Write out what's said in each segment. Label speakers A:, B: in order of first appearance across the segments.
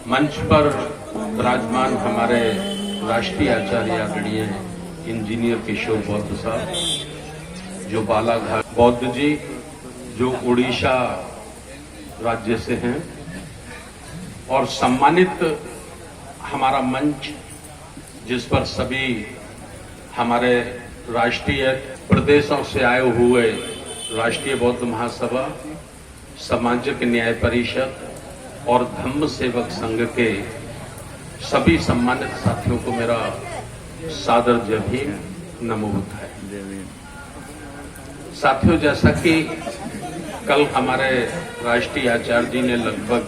A: मंच पर विराजमान हमारे राष्ट्रीय आचार्य आदरणीय इंजीनियर किशोर बौद्ध साहब, जो बालाघाट बौद्ध जी, जो उड़ीसा राज्य से हैं, और सम्मानित हमारा मंच जिस पर सभी हमारे राष्ट्रीय प्रदेशों से आए हुए राष्ट्रीय बौद्ध महासभा, सामाजिक न्याय परिषद और धम्म सेवक संघ के सभी सम्मानित साथियों को मेरा सादर जय भीम, नमो बुद्धाय। साथियों, जैसा कि कल हमारे राष्ट्रीय आचार्य जी ने लगभग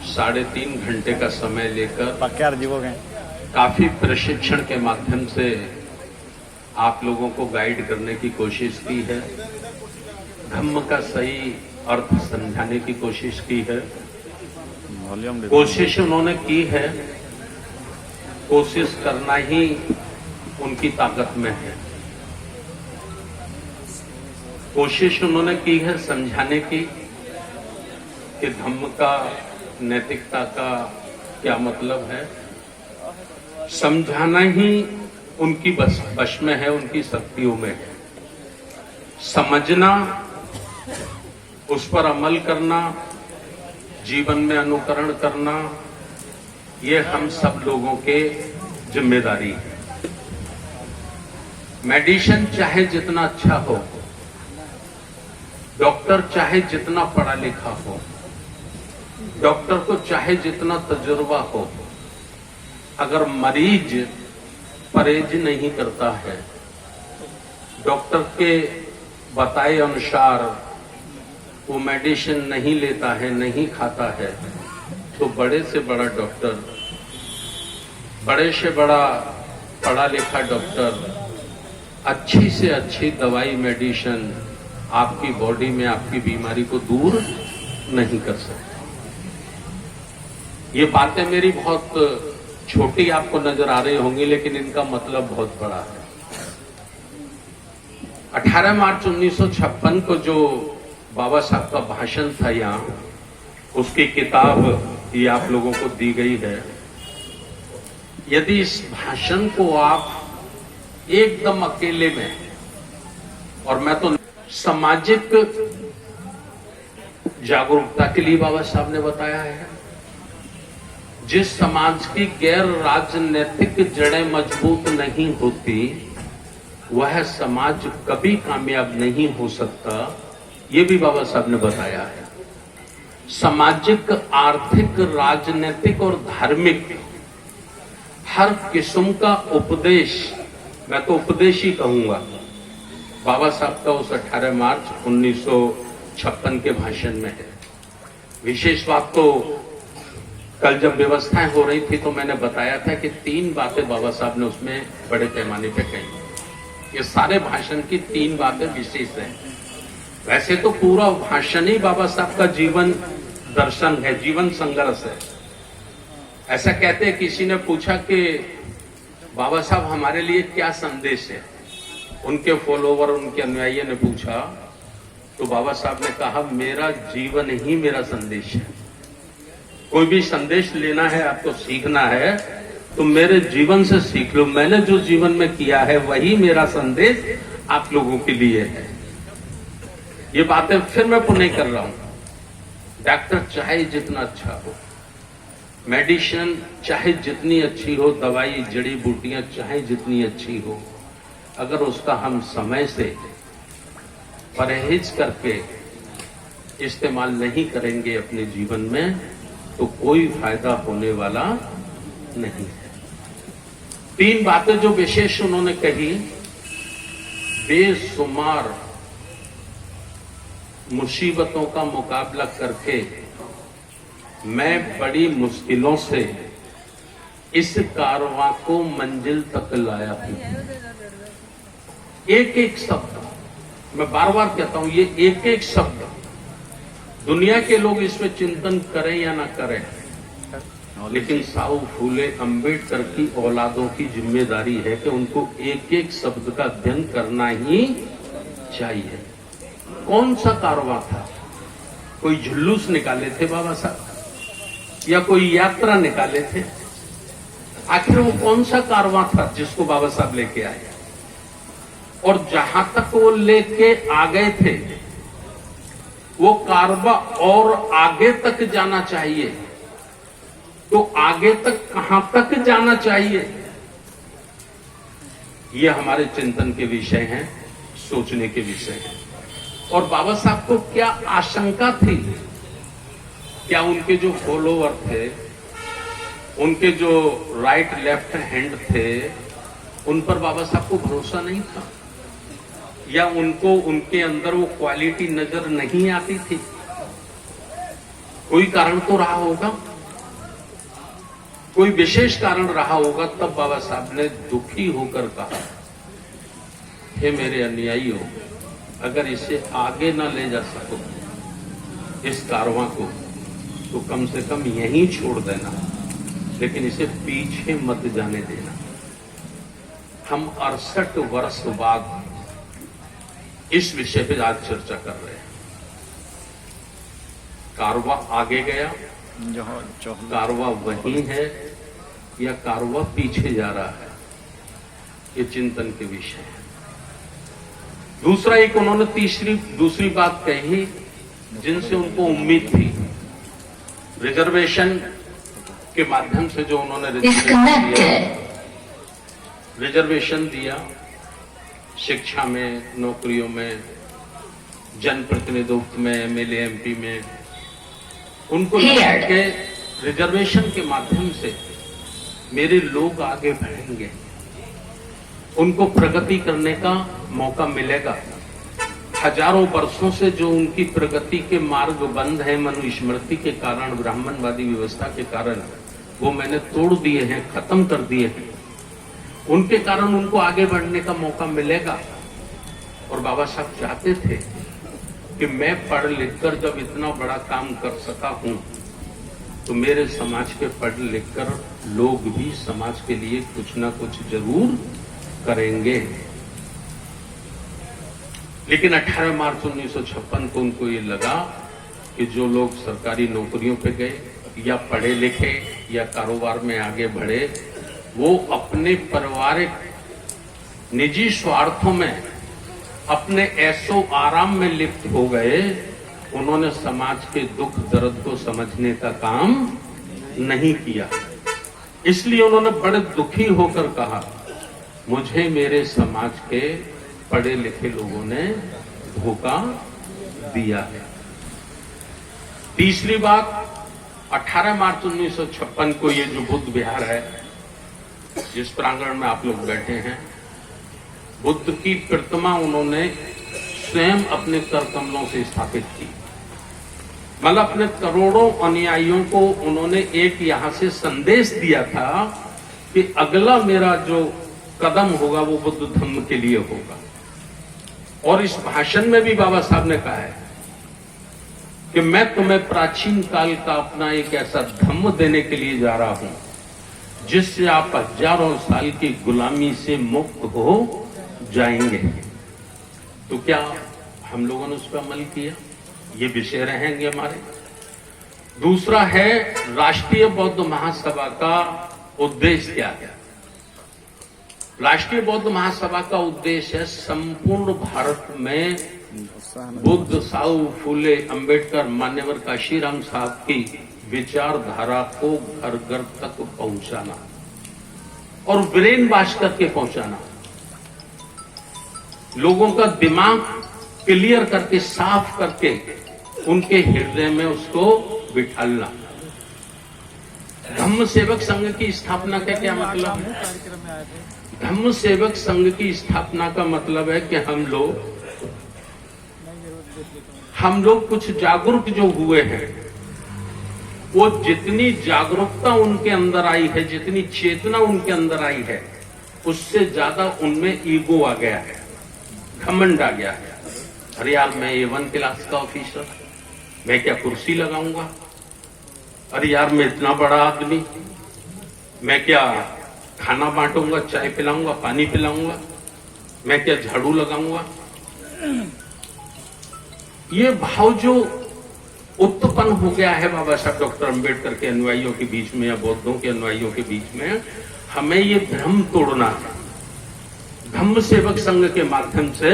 A: 3.5 घंटे का समय लेकर काफी प्रशिक्षण के माध्यम से आप लोगों को गाइड करने की कोशिश की है, धम्म का सही अर्थ समझाने की कोशिश की है। कोशिश उन्होंने की है, कोशिश करना ही उनकी ताकत में है। कोशिश उन्होंने की है समझाने की कि धम्म का, नैतिकता का क्या मतलब है। समझाना ही उनकी बस में है, उनकी शक्तियों में है। समझना, उस पर अमल करना, जीवन में अनुकरण करना, ये हम सब लोगों के जिम्मेदारी है। मेडिसिन चाहे जितना अच्छा हो, डॉक्टर चाहे जितना पढ़ा लिखा हो, डॉक्टर को चाहे जितना तजुर्बा हो, अगर मरीज परहेज नहीं करता है, डॉक्टर के बताए अनुसार वो मेडिसिन नहीं लेता है, नहीं खाता है, तो बड़े से बड़ा डॉक्टर, बड़े से बड़ा पढ़ा लिखा डॉक्टर अच्छी से अच्छी दवाई, मेडिसिन आपकी बॉडी में आपकी बीमारी को दूर नहीं कर सकता। ये बातें मेरी बहुत छोटी आपको नजर आ रही होंगी, लेकिन इनका मतलब बहुत बड़ा है। 18 मार्च 1956 को जो बाबा साहब का भाषण था यहाँ, उसकी किताब ये आप लोगों को दी गई है। यदि इस भाषण को आप एकदम अकेले में, और मैं तो सामाजिक जागरूकता के लिए बाबा साहब ने बताया है, जिस समाज की गैर राजनीतिक जड़ें मजबूत नहीं होती, वह समाज कभी कामयाब नहीं हो सकता, ये भी बाबा साहब ने बताया है। सामाजिक, आर्थिक, राजनीतिक और धार्मिक हर किस्म का उपदेश, मैं तो उपदेश ही कहूंगा, बाबा साहब का उस 18 मार्च 1956 के भाषण में है। विशेष बात तो कल जब व्यवस्थाएं हो रही थी तो मैंने बताया था कि 3 बातें बाबा साहब ने उसमें बड़े पैमाने पे कही। ये सारे भाषण की 3 बातें विशेष हैं। वैसे तो पूरा भाषण ही बाबा साहब का जीवन दर्शन है, जीवन संघर्ष है। ऐसा कहते हैं, किसी ने पूछा कि बाबा साहब हमारे लिए क्या संदेश है, उनके फॉलोवर, उनके अनुयायी ने पूछा, तो बाबा साहब ने कहा, मेरा जीवन ही मेरा संदेश है। कोई भी संदेश लेना है, आपको सीखना है, तो मेरे जीवन से सीख लो। मैंने जो जीवन में किया है वही मेरा संदेश आप लोगों के लिए है। ये बातें फिर मैं पुनः कर रहा हूं। डॉक्टर चाहे जितना अच्छा हो, मेडिसिन चाहे जितनी अच्छी हो, दवाई, जड़ी बूटियां चाहे जितनी अच्छी हो, अगर उसका हम समय से परहेज करके इस्तेमाल नहीं करेंगे अपने जीवन में, तो कोई फायदा होने वाला नहीं है। 3 बातें जो विशेष उन्होंने कही, बेशुमार मुसीबतों का मुकाबला करके मैं बड़ी मुश्किलों से इस कारवां को मंजिल तक लाया हूं। एक एक शब्द, मैं बार बार कहता हूं, ये एक एक शब्द दुनिया के लोग इसमें चिंतन करें या ना करें, लेकिन साहू फूले अंबेडकर की औलादों की जिम्मेदारी है कि उनको एक एक शब्द का अध्ययन करना ही चाहिए। कौन सा कारवां था? कोई जुलूस निकाले थे बाबा साहब? या कोई यात्रा निकाले थे। आखिर वो कौन सा कारवां था जिसको बाबा साहब लेके आए, और जहां तक वो लेके आ गए थे वो कारवां और आगे तक जाना चाहिए, तो आगे तक कहां तक जाना चाहिए, ये हमारे चिंतन के विषय हैं, सोचने के विषय हैं। और बाबा साहब को क्या आशंका थी, क्या उनके जो फॉलोवर थे, उनके जो राइट लेफ्ट हैंड थे, उन पर बाबा साहब को भरोसा नहीं था, या उनको उनके अंदर वो क्वालिटी नजर नहीं आती थी? कोई कारण तो रहा होगा, कोई विशेष कारण रहा होगा। तब बाबा साहब ने दुखी होकर कहा, हे मेरे अनुयायी हो, अगर इसे आगे ना ले जा सको इस कारवां को, तो कम से कम यहीं छोड़ देना, लेकिन इसे पीछे मत जाने देना। हम 68 वर्ष बाद इस विषय पे आज चर्चा कर रहे हैं। कारवां आगे गया, कारवां वहीं है, या कारवां पीछे जा रहा है, ये चिंतन के विषय है। दूसरा एक उन्होंने दूसरी बात कही जिनसे उनको उम्मीद थी, रिजर्वेशन के माध्यम से जो उन्होंने रिजर्वेशन दिया शिक्षा में, नौकरियों में, जनप्रतिनिधित्व में, एमएलए एमपी में, उनको के रिजर्वेशन के माध्यम से मेरे लोग आगे बढ़ेंगे, उनको प्रगति करने का मौका मिलेगा। हजारों वर्षों से जो उनकी प्रगति के मार्ग बंद है मनुस्मृति के कारण, ब्राह्मणवादी व्यवस्था के कारण, वो मैंने तोड़ दिए हैं, खत्म कर दिए हैं। उनके कारण उनको आगे बढ़ने का मौका मिलेगा। और बाबा साहब चाहते थे कि मैं पढ़ लिखकर जब इतना बड़ा काम कर सका हूं, तो मेरे समाज के पढ़ लिखकर लोग भी समाज के लिए कुछ ना कुछ जरूर करेंगे। लेकिन 18 मार्च 1956 को उनको ये लगा कि जो लोग सरकारी नौकरियों पे गए, या पढ़े लिखे, या कारोबार में आगे बढ़े, वो अपने पारिवारिक निजी स्वार्थों में, अपने ऐसो आराम में लिप्त हो गए। उन्होंने समाज के दुख दर्द को समझने का काम नहीं किया। इसलिए उन्होंने बड़े दुखी होकर कहा, मुझे मेरे समाज के पढ़े लिखे लोगों ने धोखा दिया है। तीसरी बात, 18 मार्च 1956 को ये जो बुद्ध विहार है, जिस प्रांगण में आप लोग बैठे हैं, बुद्ध की प्रतिमा उन्होंने स्वयं अपने कर कमलों से स्थापित की। मतलब अपने करोड़ों अनुयायियों को उन्होंने एक यहां से संदेश दिया था कि अगला मेरा जो कदम होगा वो बुद्ध धम्म के लिए होगा। और इस भाषण में भी बाबा साहब ने कहा है कि मैं तुम्हें प्राचीन काल का अपना एक ऐसा धम्म देने के लिए जा रहा हूं जिससे आप हजारों साल की गुलामी से मुक्त हो जाएंगे। तो क्या हम लोगों ने उस पर अमल किया? ये विषय रहेंगे हमारे। दूसरा है, राष्ट्रीय बौद्ध महासभा का उद्देश्य क्या है? राष्ट्रीय बौद्ध महासभा का उद्देश्य है संपूर्ण भारत में बुद्ध, साहू फूले, अंबेडकर, मान्यवर काशीराम साहब की विचारधारा को घर घर तक पहुंचाना और ब्रेन वॉश करके पहुंचाना, लोगों का दिमाग क्लियर करके, साफ करके उनके हृदय में उसको बिठालना। धम्म सेवक संघ की स्थापना का क्या मतलब है? धम्म सेवक संघ की स्थापना का मतलब है कि हम लोग कुछ जागरूक जो हुए हैं, वो जितनी जागरूकता उनके अंदर आई है, जितनी चेतना उनके अंदर आई है, उससे ज्यादा उनमें ईगो आ गया है, घमंड आ गया है। अरे यार, मैं A1 क्लास का ऑफिसर, मैं क्या कुर्सी लगाऊंगा? अरे यार, मैं इतना बड़ा आदमी, मैं क्या खाना बांटूंगा, चाय पिलाऊंगा, पानी पिलाऊंगा, मैं क्या झाड़ू लगाऊंगा? ये भाव जो उत्पन्न हो गया है बाबा साहब डॉक्टर अंबेडकर के अनुयायियों के बीच में या बौद्धों के अनुयायियों के बीच में, हमें ये भ्रम तोड़ना है। धम्म सेवक संघ के माध्यम से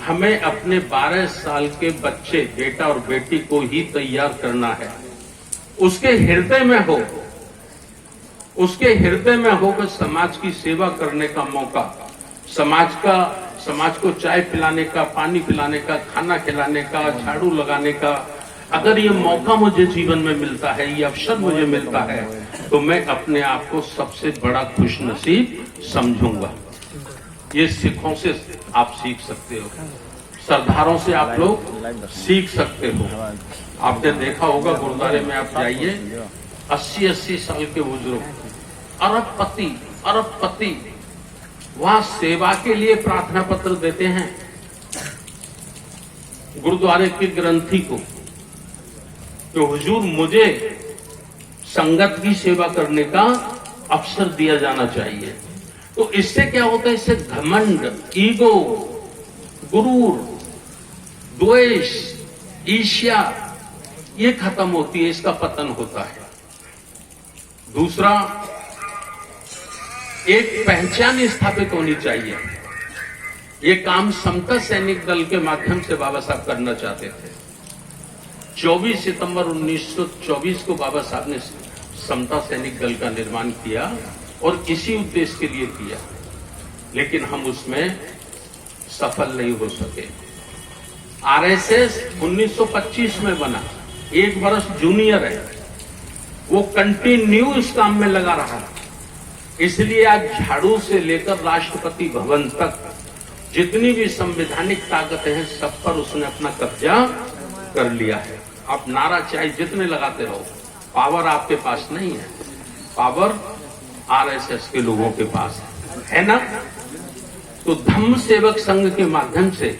A: हमें अपने 12 साल के बच्चे, बेटा और बेटी को ही तैयार करना है। उसके हृदय में हो कि समाज की सेवा करने का मौका, समाज को चाय पिलाने का, पानी पिलाने का, खाना खिलाने का, झाड़ू लगाने का, अगर ये मौका मुझे जीवन में मिलता है, ये अवसर मुझे मिलता है, तो मैं अपने आप को सबसे बड़ा खुशनसीब समझूंगा। ये सिखों से आप सीख सकते हो, सरदारों से आप लोग सीख सकते हो। आपने देखा होगा गुरुद्वारे में आप जाइए, 80-80 साल के बुजुर्ग, अरबपति वहां सेवा के लिए प्रार्थना पत्र देते हैं गुरुद्वारे के ग्रंथी को, तो हुजूर मुझे संगत की सेवा करने का अवसर दिया जाना चाहिए। तो इससे क्या होता है? इससे घमंड, ईगो, गुरूर, द्वेष, ईर्ष्या ये खत्म होती है, इसका पतन होता है। दूसरा, एक पहचान स्थापित होनी चाहिए। ये काम समता सैनिक दल के माध्यम से बाबा साहब करना चाहते थे। 24 सितंबर 1924 को बाबा साहब ने समता सैनिक दल का निर्माण किया और इसी उद्देश्य के लिए किया, लेकिन हम उसमें सफल नहीं हो सके। आरएसएस 1925 में बना, 1 वर्ष जूनियर है, वो कंटिन्यू इस काम में लगा रहा। इसलिए आज झाड़ू से लेकर राष्ट्रपति भवन तक जितनी भी संवैधानिक ताकतें हैं, सब पर उसने अपना कब्जा कर लिया है। आप नारा चाहे जितने लगाते रहो, पावर आपके पास नहीं है, पावर आरएसएस के लोगों के पास है ना। तो धम्म सेवक संघ के माध्यम से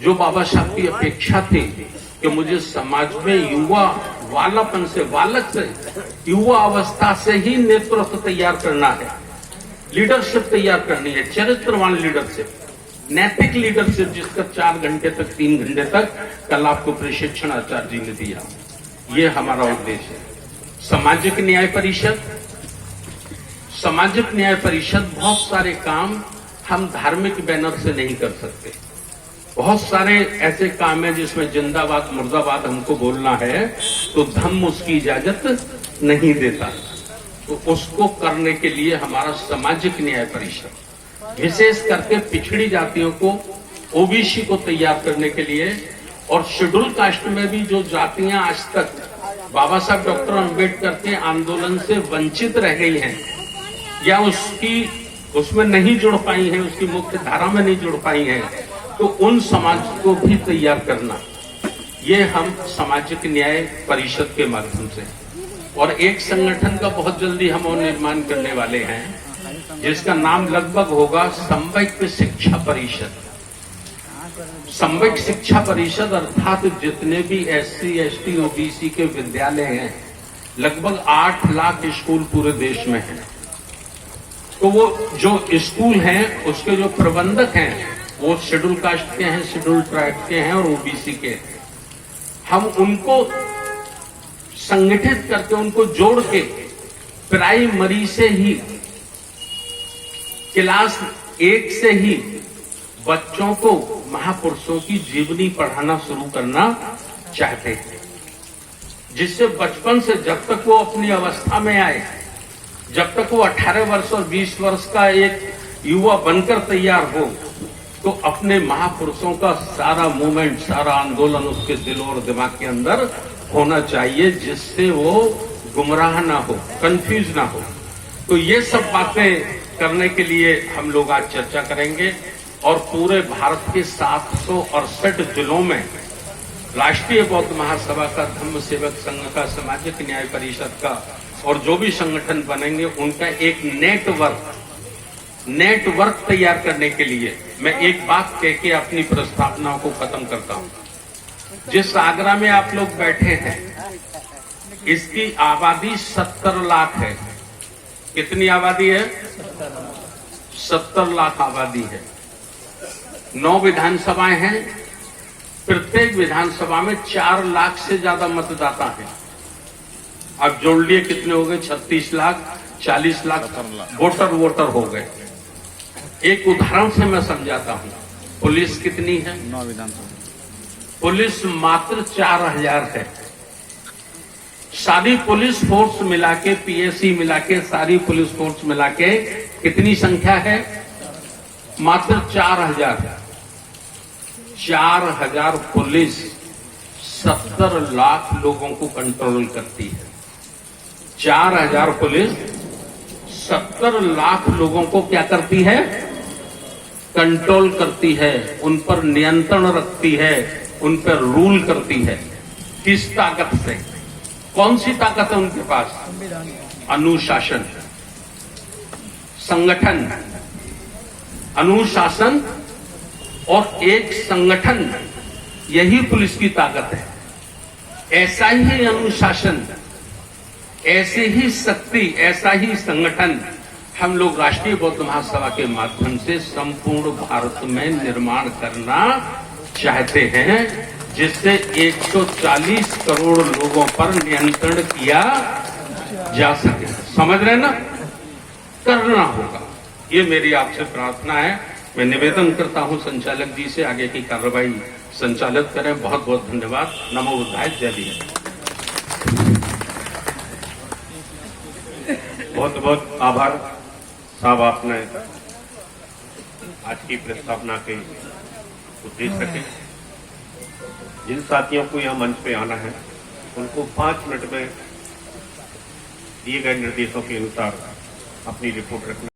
A: जो बाबा साहब की अपेक्षा थी कि मुझे समाज में युवा वालापन से, बालक से, युवा अवस्था से ही नेतृत्व तैयार करना है, लीडरशिप तैयार करनी है, चरित्रवान लीडरशिप, नैतिक लीडरशिप, जिसका 4 घंटे तक, 3 घंटे तक कल आपको प्रशिक्षण आचार्य जी ने दिया। ये हमारा उद्देश्य है। सामाजिक न्याय परिषद बहुत सारे काम हम धार्मिक बैनर से नहीं कर सकते। बहुत सारे ऐसे काम है जिसमें जिंदाबाद मुर्दाबाद हमको बोलना है, तो धम्म उसकी इजाजत नहीं देता। तो उसको करने के लिए हमारा सामाजिक न्याय परिषद, विशेष करके पिछड़ी जातियों को, ओबीसी को तैयार करने के लिए, और शेड्यूल कास्ट में भी जो जातियां आज तक बाबा साहब डॉक्टर अंबेडकर के आंदोलन से वंचित रह गई हैं या उसमें नहीं जुड़ पाई हैं, उसकी मुख्य धारा में नहीं जुड़ पाई हैं, तो उन समाज को भी तैयार करना, ये हम सामाजिक न्याय परिषद के माध्यम से। और एक संगठन का बहुत जल्दी हम और निर्माण करने वाले हैं, जिसका नाम लगभग होगा समवैक्य शिक्षा परिषद। समवैक्य शिक्षा परिषद अर्थात जितने भी SC, ST, OBC के विद्यालय हैं, लगभग 8 लाख स्कूल पूरे देश में हैं। तो वो जो स्कूल हैं, उसके जो प्रबंधक हैं, वो शेड्यूल कास्ट के हैं, शेड्यूल ट्राइब के हैं और OBC के हैं। हम उनको संगठित करके, उनको जोड़ के प्राइमरी से ही, क्लास 1 से ही बच्चों को महापुरुषों की जीवनी पढ़ाना शुरू करना चाहते हैं, जिससे बचपन से जब तक वो अपनी अवस्था में आए, जब तक वो 18 वर्ष और 20 वर्ष का एक युवा बनकर तैयार हो, तो अपने महापुरुषों का सारा मूवमेंट, सारा आंदोलन उसके दिल और दिमाग के अंदर होना चाहिए, जिससे वो गुमराह ना हो, कंफ्यूज ना हो। तो ये सब बातें करने के लिए हम लोग आज चर्चा करेंगे। और पूरे भारत के 768 जिलों में राष्ट्रीय बौद्ध महासभा का, धम्म सेवक संघ का, सामाजिक न्याय परिषद का और जो भी संगठन बनेंगे उनका एक नेटवर्क तैयार करने के लिए मैं एक बात कह के अपनी प्रस्तावना को खत्म करता हूं। जिस आगरा में आप लोग बैठे हैं, इसकी आबादी 70 लाख है। कितनी आबादी है? 70 लाख आबादी है। 9 विधानसभाएं हैं, प्रत्येक विधानसभा में 4 लाख से ज्यादा मतदाता हैं। अब जोड़ लिए कितने हो गए? 36 लाख, 40 लाख वोटर हो गए। एक उदाहरण से मैं समझाता हूं। पुलिस कितनी है?
B: 9 विधानसभा।
A: पुलिस मात्र 4000 है। सारी पुलिस फोर्स मिला के, पीएससी मिला के, सारी पुलिस फोर्स मिला के कितनी संख्या है? मात्र 4000। 4000 पुलिस 70 लाख लोगों को कंट्रोल करती है। 4000 पुलिस 70 लाख लोगों को क्या करती है? कंट्रोल करती है, उन पर नियंत्रण रखती है, उन पर रूल करती है। किस ताकत से? कौन सी ताकत है उनके पास? अनुशासन, संगठन, अनुशासन और एक संगठन, यही पुलिस की ताकत है। ऐसा ही अनुशासन, ऐसे ही शक्ति, ऐसा ही संगठन हम लोग राष्ट्रीय बौद्ध महासभा के माध्यम से संपूर्ण भारत में निर्माण करना चाहते हैं, जिससे 140 करोड़ लोगों पर नियंत्रण किया जा सके। समझ रहे ना? करना होगा। ये मेरी आपसे प्रार्थना है। मैं निवेदन करता हूं संचालक जी से आगे की कार्रवाई संचालित करें। बहुत बहुत धन्यवाद। नमो बुद्धाय। जय भीम।
C: बहुत बहुत आभार साहब, आपने आज की प्रस्तावना के उद्देश्य के। जिन साथियों को यह मंच पे आना है उनको 5 मिनट में दिए गए निर्देशों के अनुसार अपनी रिपोर्ट रखना